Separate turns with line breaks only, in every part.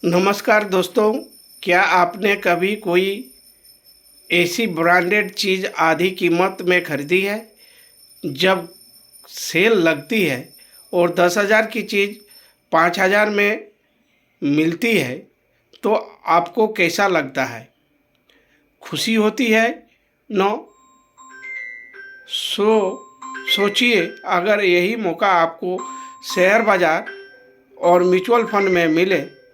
नमस्कार दोस्तों, क्या आपने कभी कोई ऐसी ब्रांडेड चीज़ आधी कीमत में खरीदी है? जब सेल लगती है और 10,000 की चीज़ 5,000 में मिलती है, तो आपको कैसा लगता है? खुशी होती है? नो? सोचिए, अगर यही मौका आपको शेयर बाज़ार और म्यूचुअल फंड में मिले,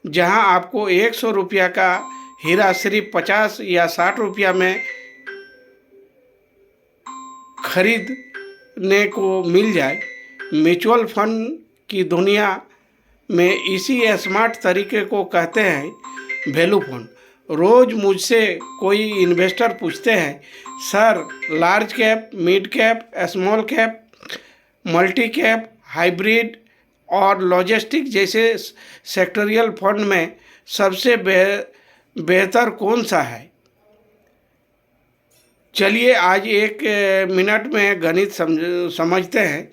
जहां आपको 100 रुपया का हीरा सिर्फ 50 या 60 रुपया में खरीदने को मिल जाए। म्यूचुअल फंड की दुनिया में इसी स्मार्ट तरीके को कहते हैं वैल्यू फंड। रोज़ मुझसे कोई इन्वेस्टर पूछते हैं, sir large cap, mid cap, small cap, multi cap, hybrid और लॉजिस्टिक जैसे सेक्टोरियल फंड में सबसे बेहतर कौन सा है? चलिए आज एक मिनट में गणित समझते हैं।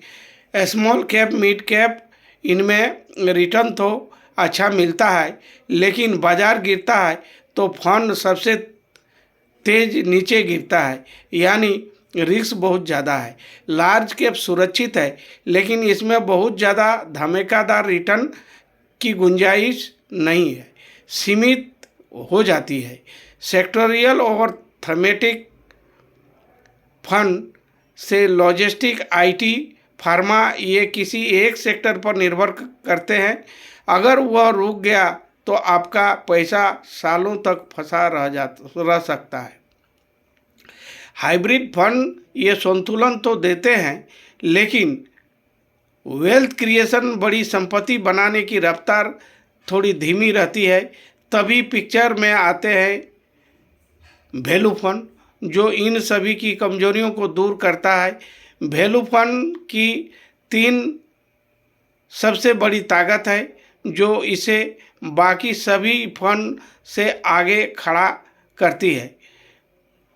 स्मॉल कैप, मिड कैप, इनमें रिटर्न तो अच्छा मिलता है, लेकिन बाजार गिरता है तो फंड सबसे तेज नीचे गिरता है, यानी रिस्क बहुत ज़्यादा है। लार्ज कैप सुरक्षित है, लेकिन इसमें बहुत ज़्यादा धमाकेदार रिटर्न की गुंजाइश नहीं है, सीमित हो जाती है। सेक्टोरियल और थीमेटिक फंड से लॉजिस्टिक, आईटी, फार्मा, ये किसी एक सेक्टर पर निर्भर करते हैं। अगर वह रुक गया तो आपका पैसा सालों तक फंसा रह सकता है। हाइब्रिड फंड ये संतुलन तो देते हैं, लेकिन वेल्थ क्रिएशन, बड़ी संपत्ति बनाने की रफ्तार थोड़ी धीमी रहती है। तभी पिक्चर में आते हैं वैल्यू फंड, जो इन सभी की कमजोरियों को दूर करता है। वैल्यू फंड की 3 सबसे बड़ी ताकत है, जो इसे बाकी सभी फंड से आगे खड़ा करती है।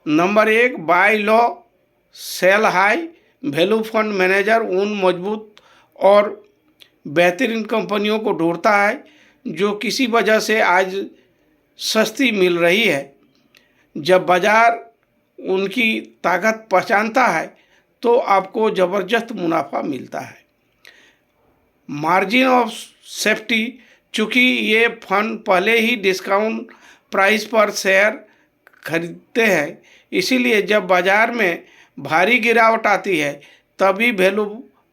Number 1, buy low sell high. Value fund manager उन मजबूत और बेहतरीन कंपनियों को ढूंढता है जो किसी वजह से आज सस्ती मिल रही है। जब बाजार उनकी ताकत पहचानता है तो आपको ज़बरदस्त मुनाफा मिलता है। मार्जिन ऑफ सेफ्टी, चूँकि ये फंड पहले ही डिस्काउंट प्राइस पर शेयर खरीदते हैं, इसीलिए जब बाजार में भारी गिरावट आती है तभी वैल्यू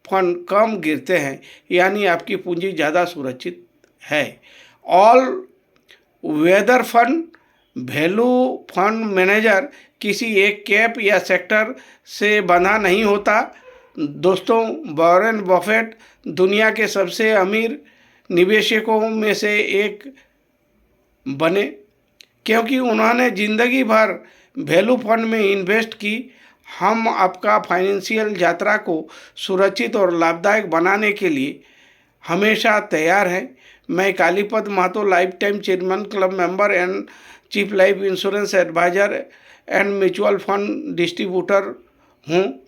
फंड कम गिरते हैं, यानी आपकी पूंजी ज़्यादा सुरक्षित है। All weather fund, value fund manager किसी एक कैप या सेक्टर से बंधा नहीं होता। दोस्तों, वॉरेन बफेट दुनिया के सबसे अमीर निवेशकों में से एक बने क्योंकि उन्होंने ज़िंदगी भर वैल्यू फंड में इन्वेस्ट की। हम आपका फाइनेंशियल यात्रा को सुरक्षित और लाभदायक बनाने के लिए हमेशा तैयार हैं। मैं Kalipada Mahato, lifetime chairman, club member and chief life insurance adviser and mutual fund distributor हूँ।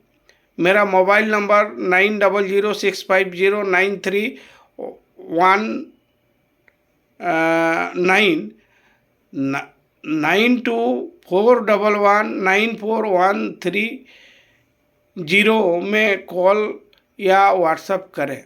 मेरा मोबाइल नंबर 900063199241194130 में कॉल या व्हाट्सएप करें।